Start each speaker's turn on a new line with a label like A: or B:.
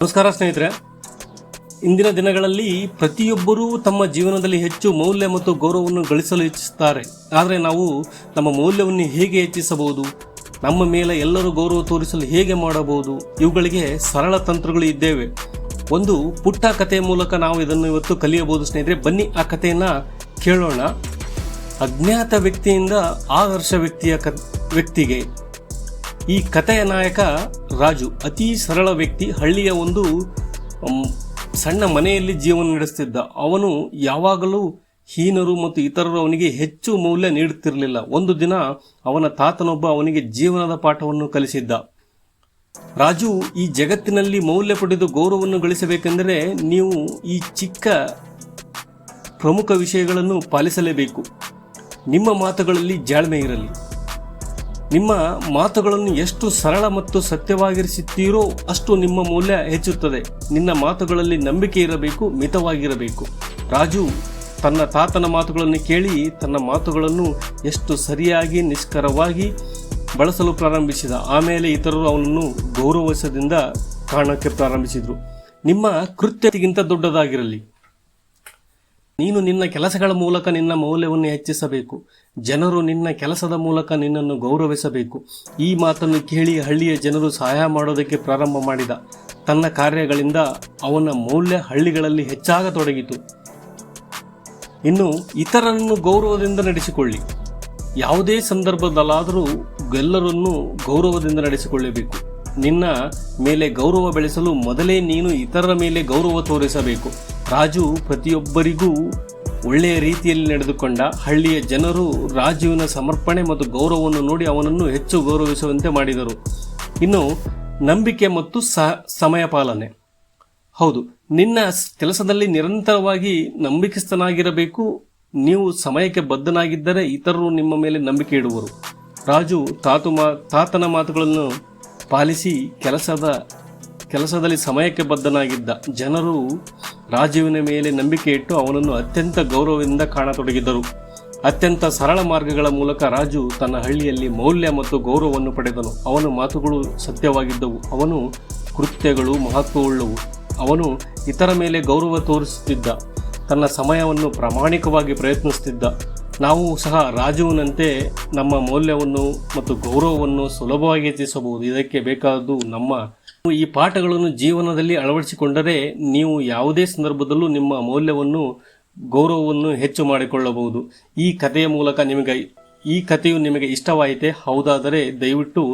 A: ನಮಸ್ಕಾರ ಸ್ನೇಹಿತರೆ. ಇಂದಿನ ದಿನಗಳಲ್ಲಿ ಪ್ರತಿಯೊಬ್ಬರೂ ತಮ್ಮ ಜೀವನದಲ್ಲಿ ಹೆಚ್ಚು ಮೌಲ್ಯ ಮತ್ತು ಗೌರವವನ್ನು ಗಳಿಸಲು ಇಚ್ಛಿಸುತ್ತಾರೆ. ಆದರೆ ನಾವು ನಮ್ಮ ಮೌಲ್ಯವನ್ನು ಹೇಗೆ ಹೆಚ್ಚಿಸಬಹುದು, ನಮ್ಮ ಮೇಲೆ ಎಲ್ಲರೂ ಗೌರವ ತೋರಿಸಲು ಹೇಗೆ ಮಾಡಬಹುದು, ಇವುಗಳಿಗೆ ಸರಳ ತಂತ್ರಗಳು ಇದ್ದೇವೆ. ಒಂದು ಪುಟ್ಟ ಕಥೆಯ ಮೂಲಕ ನಾವು ಇದನ್ನು ಇವತ್ತು ಕಲಿಯಬಹುದು ಸ್ನೇಹಿತರೆ. ಬನ್ನಿ ಆ ಕಥೆಯನ್ನು ಕೇಳೋಣ. ಅಜ್ಞಾತ ವ್ಯಕ್ತಿಯಿಂದ ಆದರ್ಶ ವ್ಯಕ್ತಿಗೆ. ಈ ಕಥೆಯ ನಾಯಕ ರಾಜು ಅತಿ ಸರಳ ವ್ಯಕ್ತಿ. ಹಳ್ಳಿಯ ಒಂದು ಸಣ್ಣ ಮನೆಯಲ್ಲಿ ಜೀವನ ನಡೆಸುತ್ತಿದ್ದ. ಅವನು ಯಾವಾಗಲೂ ಹೀನರು ಮತ್ತು ಇತರರು ಅವನಿಗೆ ಹೆಚ್ಚು ಮೌಲ್ಯ ನೀಡುತ್ತಿರಲಿಲ್ಲ. ಒಂದು ದಿನ ಅವನ ತಾತನೊಬ್ಬ ಅವನಿಗೆ ಜೀವನದ ಪಾಠವನ್ನು ಕಲಿಸಿದ್ದ. ರಾಜು, ಈ ಜಗತ್ತಿನಲ್ಲಿ ಮೌಲ್ಯ ಪಡೆದು ಗೌರವವನ್ನು ಗಳಿಸಬೇಕೆಂದರೆ ನೀವು ಈ ಚಿಕ್ಕ ಪ್ರಮುಖ ವಿಷಯಗಳನ್ನು ಪಾಲಿಸಲೇಬೇಕು. ನಿಮ್ಮ ಮಾತುಗಳಲ್ಲಿ ಜಾಳ್ಮೆ ಇರಲಿ. ನಿಮ್ಮ ಮಾತುಗಳನ್ನು ಎಷ್ಟು ಸರಳ ಮತ್ತು ಸತ್ಯವಾಗಿರಿಸುತ್ತೀರೋ ಅಷ್ಟು ನಿಮ್ಮ ಮೌಲ್ಯ ಹೆಚ್ಚುತ್ತದೆ. ನಿನ್ನ ಮಾತುಗಳಲ್ಲಿ ನಂಬಿಕೆ ಇರಬೇಕು, ಮಿತವಾಗಿರಬೇಕು. ರಾಜು ತನ್ನ ತಾತನ ಮಾತುಗಳನ್ನು ಕೇಳಿ ತನ್ನ ಮಾತುಗಳನ್ನು ಎಷ್ಟು ಸರಿಯಾಗಿ ನಿಷ್ಕರವಾಗಿ ಬಳಸಲು ಪ್ರಾರಂಭಿಸಿದ. ಆಮೇಲೆ ಇತರರು ಅವನನ್ನು ಗೌರವದಿಂದ ಕಾಣಕ್ಕೆ ಪ್ರಾರಂಭಿಸಿದರು. ನಿಮ್ಮ ಕೃತ್ಯತೆಗಿಂತ ದೊಡ್ಡದಾಗಿರಲಿ. ನೀನು ನಿನ್ನ ಕೆಲಸಗಳ ಮೂಲಕ ನಿನ್ನ ಮೌಲ್ಯವನ್ನು ಹೆಚ್ಚಿಸಬೇಕು. ಜನರು ನಿನ್ನ ಕೆಲಸದ ಮೂಲಕ ನಿನ್ನನ್ನು ಗೌರವಿಸಬೇಕು. ಈ ಮಾತನ್ನು ಕೇಳಿ ಹಳ್ಳಿಯ ಜನರು ಸಹಾಯ ಮಾಡೋದಕ್ಕೆ ಪ್ರಾರಂಭ ಮಾಡಿದ. ತನ್ನ ಕಾರ್ಯಗಳಿಂದ ಅವನ ಮೌಲ್ಯ ಹಳ್ಳಿಗಳಲ್ಲಿ ಹೆಚ್ಚಾಗತೊಡಗಿತು. ಇನ್ನು ಇತರರನ್ನು ಗೌರವದಿಂದ ನಡೆಸಿಕೊಳ್ಳಿ. ಯಾವುದೇ ಸಂದರ್ಭದಲ್ಲಾದರೂ ಎಲ್ಲರನ್ನೂ ಗೌರವದಿಂದ ನಡೆಸಿಕೊಳ್ಳಬೇಕು. ನಿನ್ನ ಮೇಲೆ ಗೌರವ ಬೆಳೆಸಲು ಮೊದಲೇ ನೀನು ಇತರರ ಮೇಲೆ ಗೌರವ ತೋರಿಸಬೇಕು. ರಾಜು ಪ್ರತಿಯೊಬ್ಬರಿಗೂ ಒಳ್ಳೆಯ ರೀತಿಯಲ್ಲಿ ನಡೆದುಕೊಂಡ. ಹಳ್ಳಿಯ ಜನರು ರಾಜುವಿನ ಸಮರ್ಪಣೆ ಮತ್ತು ಗೌರವವನ್ನು ನೋಡಿ ಅವನನ್ನು ಹೆಚ್ಚು ಗೌರವಿಸುವಂತೆ ಮಾಡಿದರು. ಇನ್ನು ನಂಬಿಕೆ ಮತ್ತು ಸಮಯ ಪಾಲನೆ. ಹೌದು, ನಿನ್ನ ಕೆಲಸದಲ್ಲಿ ನಿರಂತರವಾಗಿ ನಂಬಿಕಸ್ಥನಾಗಿರಬೇಕು. ನೀವು ಸಮಯಕ್ಕೆ ಬದ್ಧನಾಗಿದ್ದರೆ ಇತರರು ನಿಮ್ಮ ಮೇಲೆ ನಂಬಿಕೆ ಇಡುವರು. ರಾಜು ತಾತನ ಮಾತುಗಳನ್ನು ಪಾಲಿಸಿ ಕೆಲಸದಲ್ಲಿ ಸಮಯಕ್ಕೆ ಬದ್ಧನಾಗಿದ್ದ. ಜನರು ರಾಜುವಿನ ಮೇಲೆ ನಂಬಿಕೆ ಇಟ್ಟು ಅವನನ್ನು ಅತ್ಯಂತ ಗೌರವದಿಂದ ಕಾಣತೊಡಗಿದರು. ಅತ್ಯಂತ ಸರಳ ಮಾರ್ಗಗಳ ಮೂಲಕ ರಾಜು ತನ್ನ ಹಳ್ಳಿಯಲ್ಲಿ ಮೌಲ್ಯ ಮತ್ತು ಗೌರವವನ್ನು ಪಡೆದನು. ಅವನ ಮಾತುಗಳು ಸತ್ಯವಾಗಿದ್ದವು, ಅವನು ಕೃತ್ಯಗಳು ಮಹತ್ವವುಳ್ಳವು. ಅವನು ಇತರ ಮೇಲೆ ಗೌರವ ತೋರಿಸುತ್ತಿದ್ದ, ತನ್ನ ಸಮಯವನ್ನು ಪ್ರಾಮಾಣಿಕವಾಗಿ ಪ್ರಯತ್ನಿಸುತ್ತಿದ್ದ. ನಾವು ಸಹ ರಾಜುವಿನಂತೆ ನಮ್ಮ ಮೌಲ್ಯವನ್ನು ಮತ್ತು ಗೌರವವನ್ನು ಸುಲಭವಾಗಿ ಹೆಚ್ಚಿಸಬಹುದು. ಇದಕ್ಕೆ ಬೇಕಾದದ್ದು ಈ ಪಾಠಗಳನ್ನು ಜೀವನದಲ್ಲಿ ಅಳವಡಿಸಿಕೊಂಡರೆ ನೀವು ಯಾವುದೇ ಸಂದರ್ಭದಲ್ಲೂ ನಿಮ್ಮ ಮೌಲ್ಯವನ್ನು ಗೌರವವನ್ನು ಹೆಚ್ಚು ಮಾಡಿಕೊಳ್ಳಬಹುದು. ಈ ಕಥೆಯ ಮೂಲಕ ಈ ಕಥೆಯು ನಿಮಗೆ ಇಷ್ಟವಾಯಿತೆ? ಹೌದಾದರೆ ದಯವಿಟ್ಟು